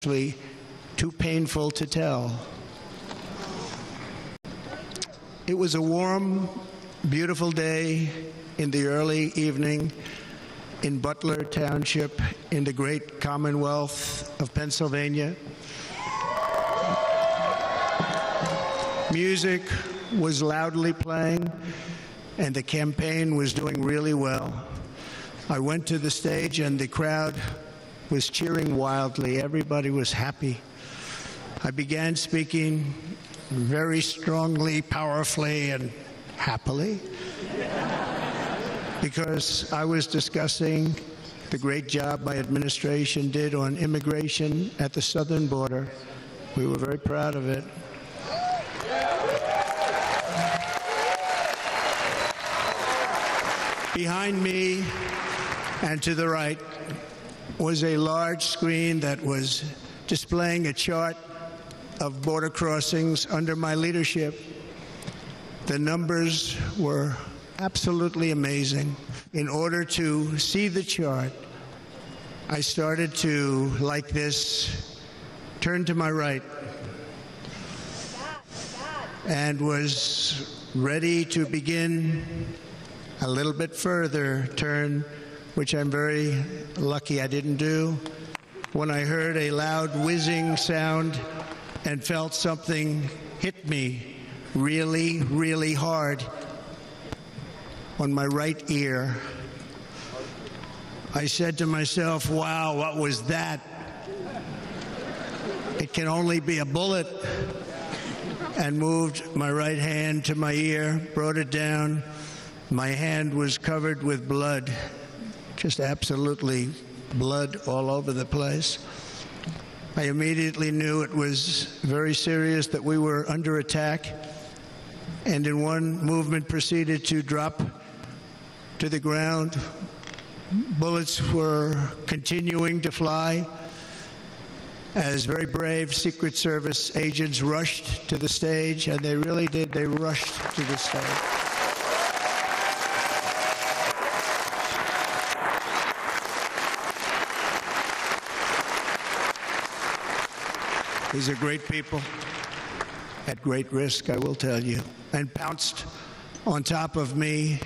actually too painful to tell. It was a warm, beautiful day in the early evening in Butler Township in the great Commonwealth of Pennsylvania. Music was loudly playing, and the campaign was doing really well. I went to the stage, and the crowd was cheering wildly. Everybody was happy. I began speaking very strongly, powerfully, and happily, because I was discussing the great job my administration did on immigration at the southern border. We were very proud of it. Behind me and to the right was a large screen that was displaying a chart of border crossings under my leadership. The numbers were absolutely amazing. In order to see the chart, I started to, like this, turn to my right and was ready to begin a little bit further turn, which I'm very lucky I didn't do, when I heard a loud whizzing sound and felt something hit me really, really hard on my right ear. I said to myself, wow, what was that? It can only be a bullet. And moved my right hand to my ear, brought it down. My hand was covered with blood, just absolutely blood all over the place. I immediately knew it was very serious, that we were under attack, and in one movement proceeded to drop to the ground. Bullets were continuing to fly as very brave Secret Service agents rushed to the stage, and they really did. They rushed to the stage. These are great people, at great risk, I will tell you, and pounced on top of me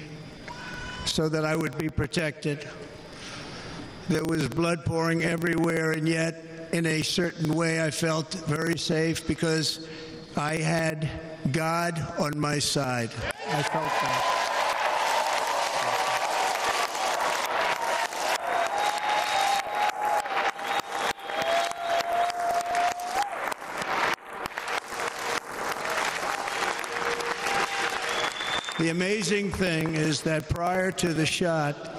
so that I would be protected. There was blood pouring everywhere, and yet, in a certain way, I felt very safe because I had God on my side. I felt that. The amazing thing is that prior to the shot,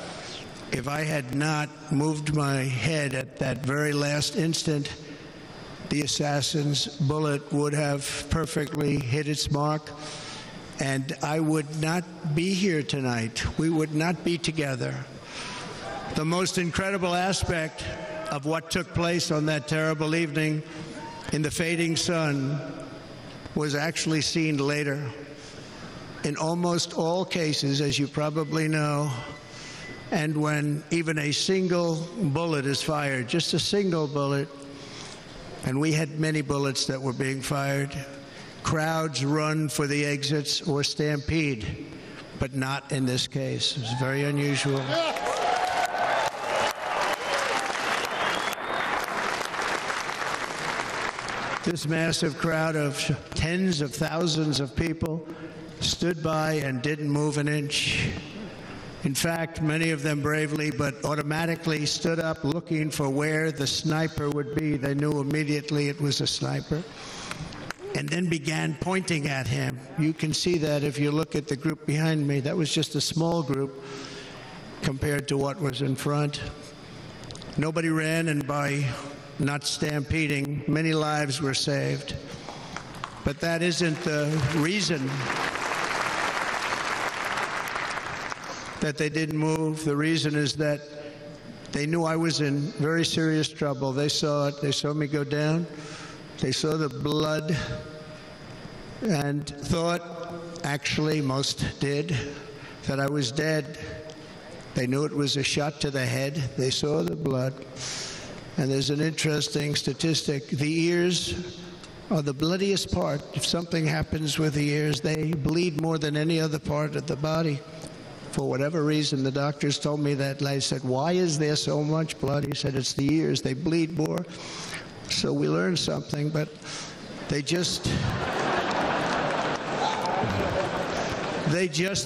if I had not moved my head at that very last instant, the assassin's bullet would have perfectly hit its mark, and I would not be here tonight. We would not be together. The most incredible aspect of what took place on that terrible evening in the fading sun was actually seen later. In almost all cases, as you probably know, and when even a single bullet is fired, just a single bullet, and we had many bullets that were being fired, crowds run for the exits or stampede, but not in this case. It was very unusual. This massive crowd of tens of thousands of people stood by and didn't move an inch. In fact, many of them bravely but automatically stood up looking for where the sniper would be. They knew immediately it was a sniper, and then began pointing at him. You can see that if you look at the group behind me. That was just a small group compared to what was in front. Nobody ran, and by not stampeding, many lives were saved. But that isn't the reason that they didn't move. The reason is that they knew I was in very serious trouble. They saw it. They saw me go down. They saw the blood and thought, actually most did, that I was dead. They knew it was a shot to the head. They saw the blood. And there's an interesting statistic. The ears are the bloodiest part. If something happens with the ears, they bleed more than any other part of the body. For whatever reason, the doctors told me that. And I said, why is there so much blood? He said, it's the ears. They bleed more. So we learned something, but they just,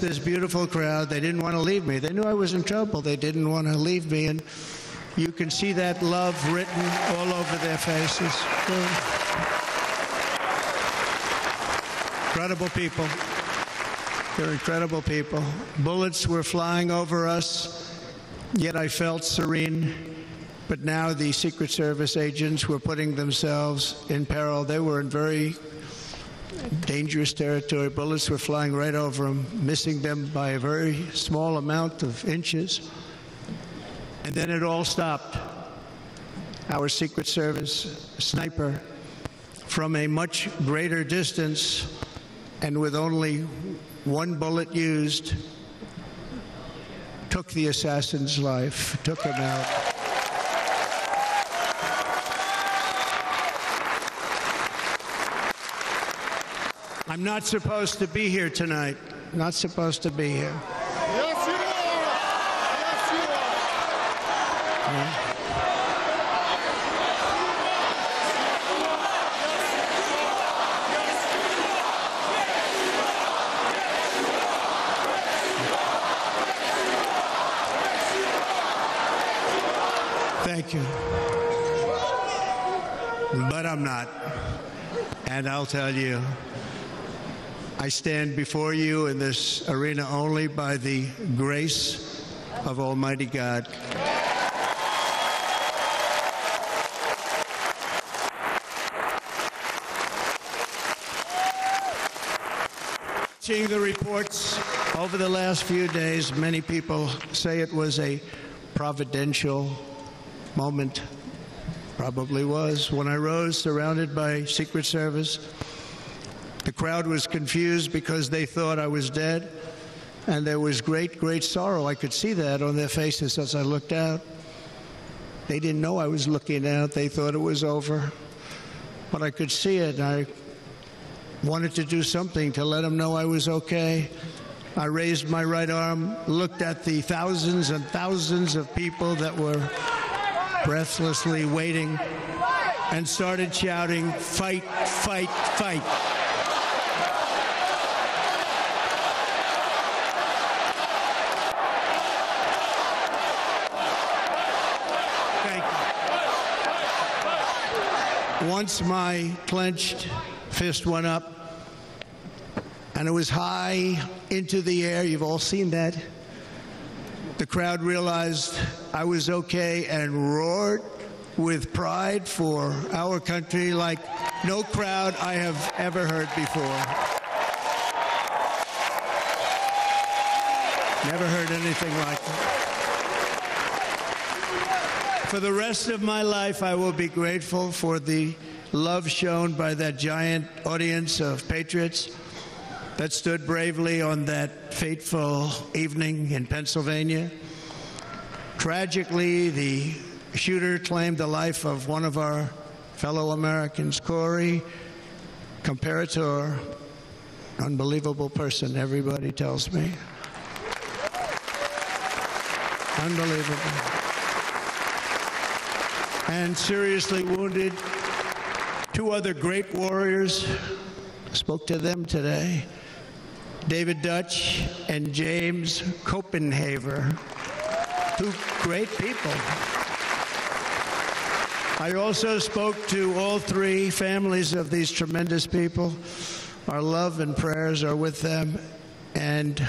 this beautiful crowd, they didn't want to leave me. They knew I was in trouble. They didn't want to leave me. And you can see that love written all over their faces. Incredible people. They're incredible people. Bullets were flying over us, yet I felt serene. But now the Secret Service agents were putting themselves in peril. They were in very dangerous territory. Bullets were flying right over them, missing them by a very small amount of inches. And then it all stopped. Our Secret Service sniper, from a much greater distance and with only one bullet used, took the assassin's life, took him out. I'm not supposed to be here tonight. Not supposed to be here. Yes, you are. Yes, you are. Thank you. But I'm not. And I'll tell you, I stand before you in this arena only by the grace of Almighty God. Seeing the reports over the last few days, many people say it was a providential moment. Probably was. When I rose surrounded by Secret Service, the crowd was confused because they thought I was dead, and there was great, great sorrow. I could see that on their faces as I looked out. They didn't know I was looking out. They thought it was over. But I could see it, and I wanted to do something to let them know I was okay. I raised my right arm, looked at the thousands and thousands of people that were breathlessly waiting, and started shouting, "Fight, fight, fight." Once my clenched fist went up, and it was high into the air. You've all seen that. The crowd realized I was okay and roared with pride for our country like no crowd I have ever heard before. Never heard anything like it. For the rest of my life, I will be grateful for the love shown by that giant audience of patriots that stood bravely on that fateful evening in Pennsylvania. Tragically, the shooter claimed the life of one of our fellow Americans, Corey Comparator. Unbelievable person, everybody tells me. Unbelievable. And seriously wounded. Two other great warriors. Spoke to them today. David Dutch and James Copenhaver. Two great people. I also spoke to all three families of these tremendous people. Our love and prayers are with them, and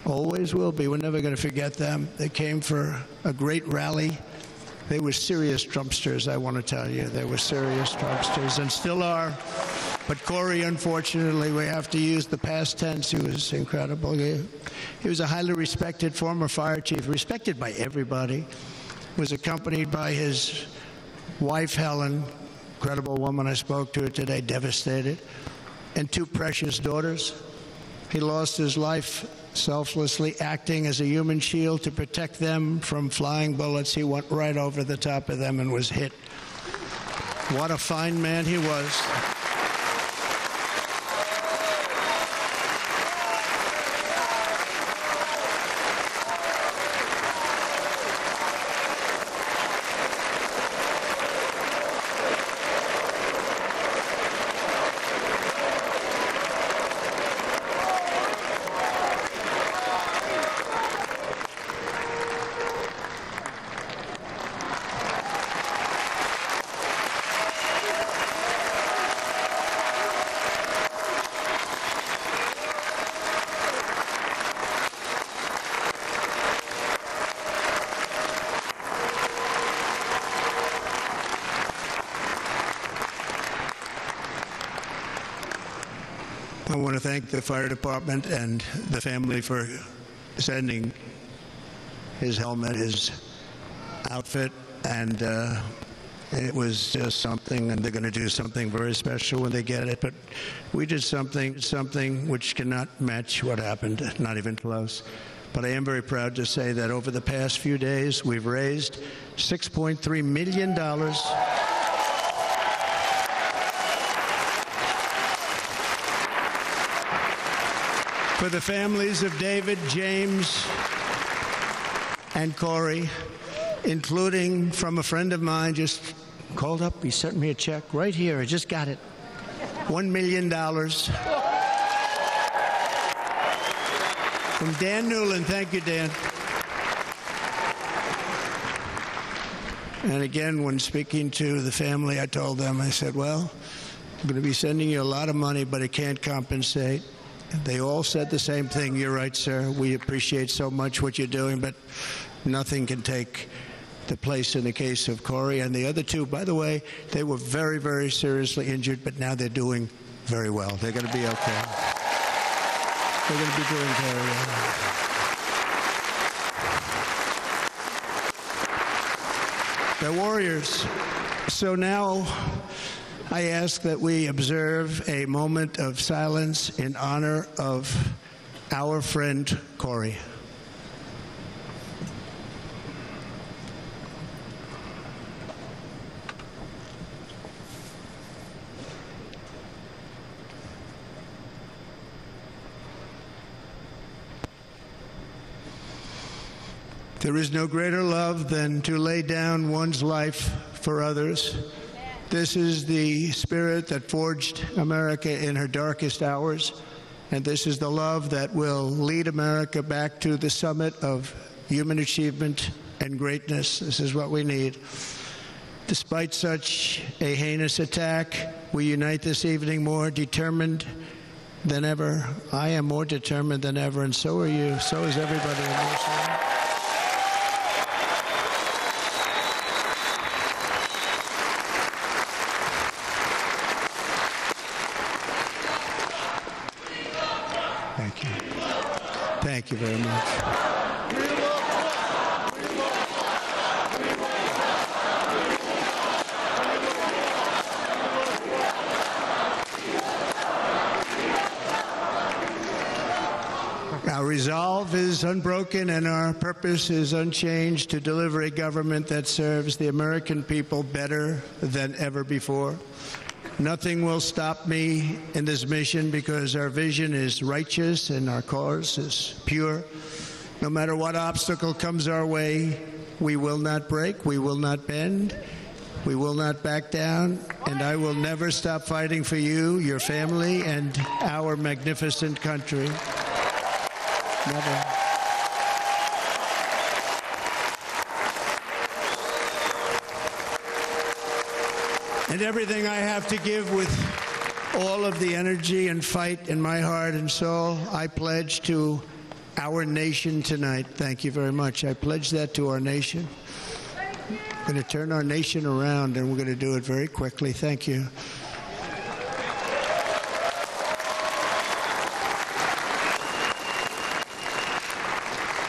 always will be. We're never going to forget them. They came for a great rally. They were serious Trumpsters, I want to tell you. They were serious Trumpsters, and still are. But Corey, unfortunately, we have to use the past tense. He was incredible. He was a highly respected former fire chief, respected by everybody. Was accompanied by his wife, Helen, incredible woman. I spoke to her today, devastated, and two precious daughters. He lost his life selflessly acting as a human shield to protect them from flying bullets. He went right over the top of them and was hit. What a fine man he was. I want to thank the fire department and the family for sending his helmet, his outfit, and it was just something, and they're going to do something very special when they get it. But we did something which cannot match what happened, not even close. But I am very proud to say that over the past few days, we've raised $6.3 million for the families of David, James, and Corey, including from a friend of mine just called up. He sent me a check right here. I just got it. $1 million from Dan Newland. Thank you, Dan. And again, when speaking to the family, I told them, I said, well, I'm going to be sending you a lot of money, but it can't compensate. They all said the same thing. You're right, sir. We appreciate so much what you're doing, but nothing can take the place in the case of Corey. And the other two, by the way, they were very, very seriously injured, but now they're doing very well. They're going to be okay. They're going to be doing very well. They're warriors. So now I ask that we observe a moment of silence in honor of our friend Corey. There is no greater love than to lay down one's life for others. This is the spirit that forged America in her darkest hours, and this is the love that will lead America back to the summit of human achievement and greatness. This is what we need. Despite such a heinous attack, we unite this evening more determined than ever. I am more determined than ever, and so are you. So is everybody in this room. Thank you. Thank you very much. Our resolve is unbroken and our purpose is unchanged to deliver a government that serves the American people better than ever before. Nothing will stop me in this mission because our vision is righteous and our cause is pure. No matter what obstacle comes our way, we will not break, we will not bend, we will not back down, and I will never stop fighting for you, your family, and our magnificent country. Never. And everything I have to give with all of the energy and fight in my heart and soul, I pledge to our nation tonight. Thank you very much. I pledge that to our nation. We're going to turn our nation around, and we're going to do it very quickly. Thank you.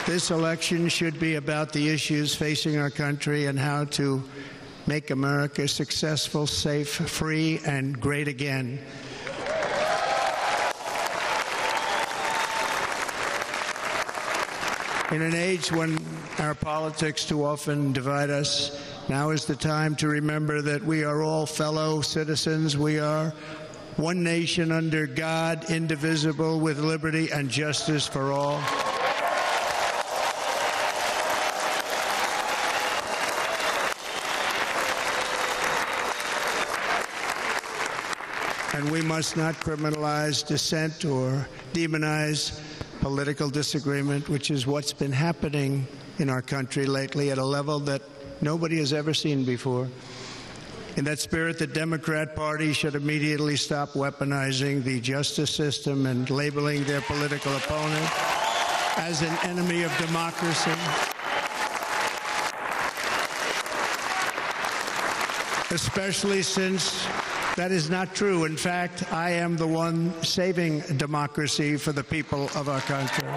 This election should be about the issues facing our country and how to make America successful, safe, free, and great again. In an age when our politics too often divide us, now is the time to remember that we are all fellow citizens. We are one nation under God, indivisible, with liberty and justice for all. And we must not criminalize dissent or demonize political disagreement, which is what's been happening in our country lately at a level that nobody has ever seen before. In that spirit, the Democrat Party should immediately stop weaponizing the justice system and labeling their political opponent as an enemy of democracy. Especially since that is not true. In fact, I am the one saving democracy for the people of our country.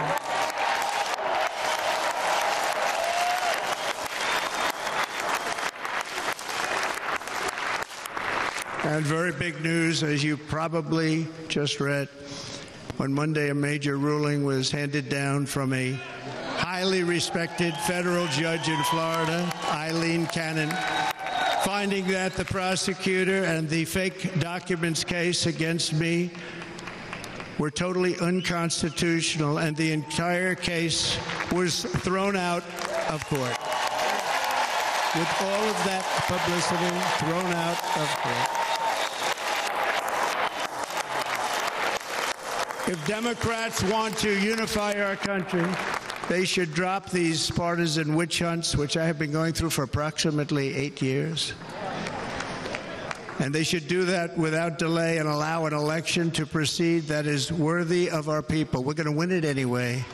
And very big news, as you probably just read, on Monday a major ruling was handed down from a highly respected federal judge in Florida, Eileen Cannon, finding that the prosecutor and the fake documents case against me were totally unconstitutional, and the entire case was thrown out of court. With all of that publicity, thrown out of court. If Democrats want to unify our country, they should drop these partisan witch hunts, which I have been going through for approximately 8 years. And they should do that without delay and allow an election to proceed that is worthy of our people. We're going to win it anyway,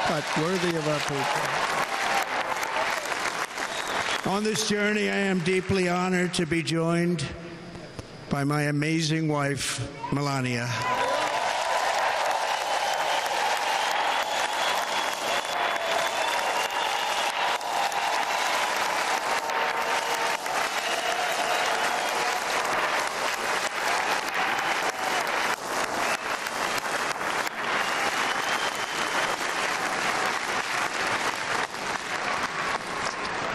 but worthy of our people. On this journey, I am deeply honored to be joined by my amazing wife, Melania.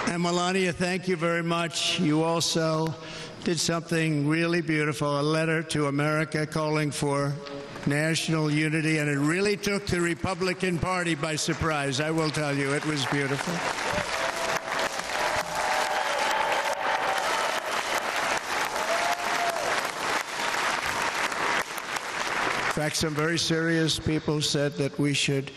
And Melania, thank you very much. You also did something really beautiful, a letter to America calling for national unity, and it really took the Republican Party by surprise. I will tell you, it was beautiful. In fact, some very serious people said that we should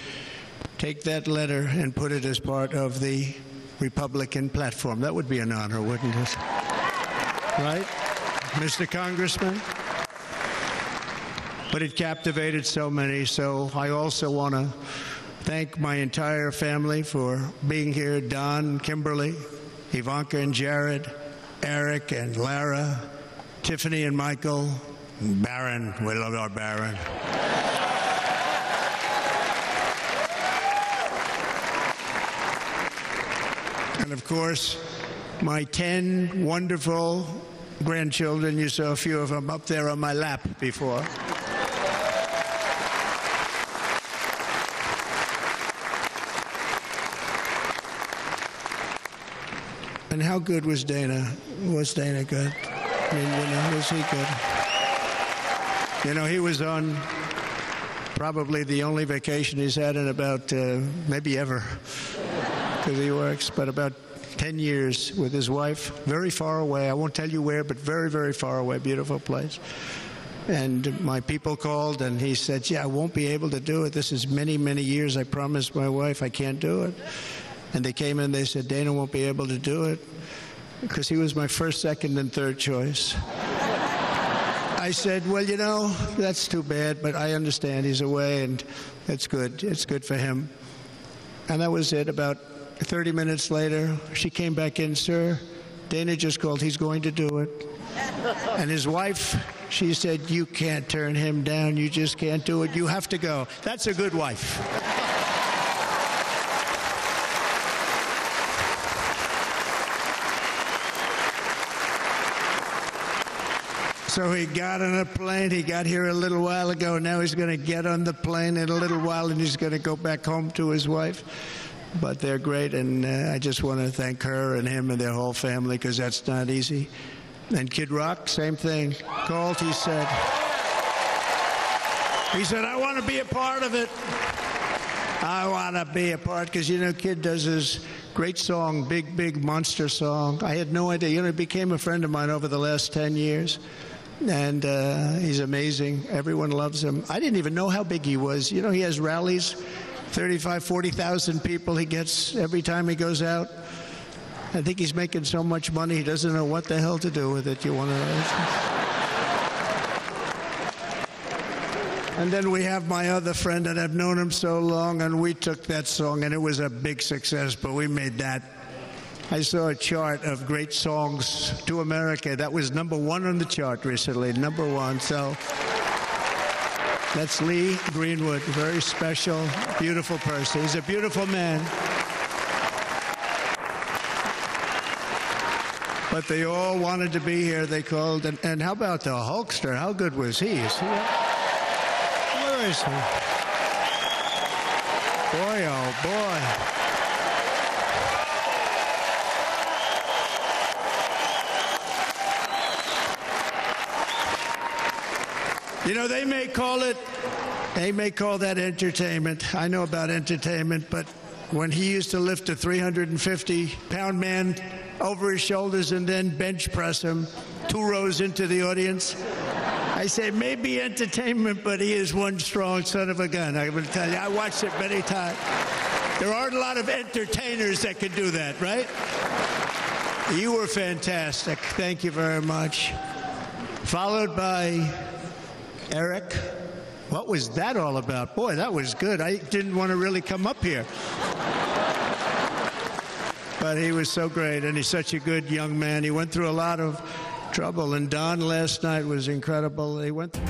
take that letter and put it as part of the Republican platform. That would be an honor, wouldn't it? Right, Mr. Congressman? But it captivated so many, so I also want to thank my entire family for being here. Don, Kimberly, Ivanka and Jared, Eric and Lara, Tiffany and Michael, and Barron. We love our Barron. And of course, my 10 wonderful grandchildren. You saw a few of them up there on my lap before. And how good was Dana? Was Dana good? I mean, was he good? You know, he was on probably the only vacation he's had in about, maybe ever, because he works, but about 10 years with his wife, very far away. I won't tell you where, but very, very far away, beautiful place. And my people called, and he said, yeah, I won't be able to do it. This is many, many years. I promised my wife I can't do it. And they came in, they said, Dana won't be able to do it, because he was my first, second, and third choice. I said, well, you know, that's too bad, but I understand he's away, and it's good. It's good for him. And that was it. About 30 minutes later, she came back in, sir, Dana just called. He's going to do it. And his wife, she said, you can't turn him down. You just can't do it. You have to go. That's a good wife. So he got on a plane. He got here a little while ago. Now he's going to get on the plane in a little while, and he's going to go back home to his wife. But they're great, and I just want to thank her and him and their whole family, because that's not easy. And Kid Rock, same thing. Called, he said, I want to be a part of it. I want to be a part, because, you know, Kid does his great song, Big, Big Monster song. I had no idea. You know, he became a friend of mine over the last 10 years. And he's amazing. Everyone loves him. I didn't even know how big he was. You know, he has rallies, 35, 40,000 people he gets every time he goes out. I think he's making so much money, he doesn't know what the hell to do with it. You want to know? And then we have my other friend, and I've known him so long, and we took that song, and it was a big success, but we made that. I saw a chart of great songs to America. That was #1 on the chart recently, #1. So that's Lee Greenwood, very special, beautiful person. He's a beautiful man. But they all wanted to be here. They called. And how about the Hulkster? How good was he? Is he? Where is he? Boy, oh boy. You know, they may call that entertainment. I know about entertainment, but when he used to lift a 350-pound man over his shoulders and then bench press him 2 rows into the audience, I say maybe entertainment, but he is one strong son of a gun. I will tell you, I watched it many times. There aren't a lot of entertainers that can do that, right? You were fantastic. Thank you very much. Followed by Eric. What was that all about? Boy, that was good. I didn't want to really come up here. But he was so great, and he's such a good young man. He went through a lot of trouble, and Don last night was incredible. He went through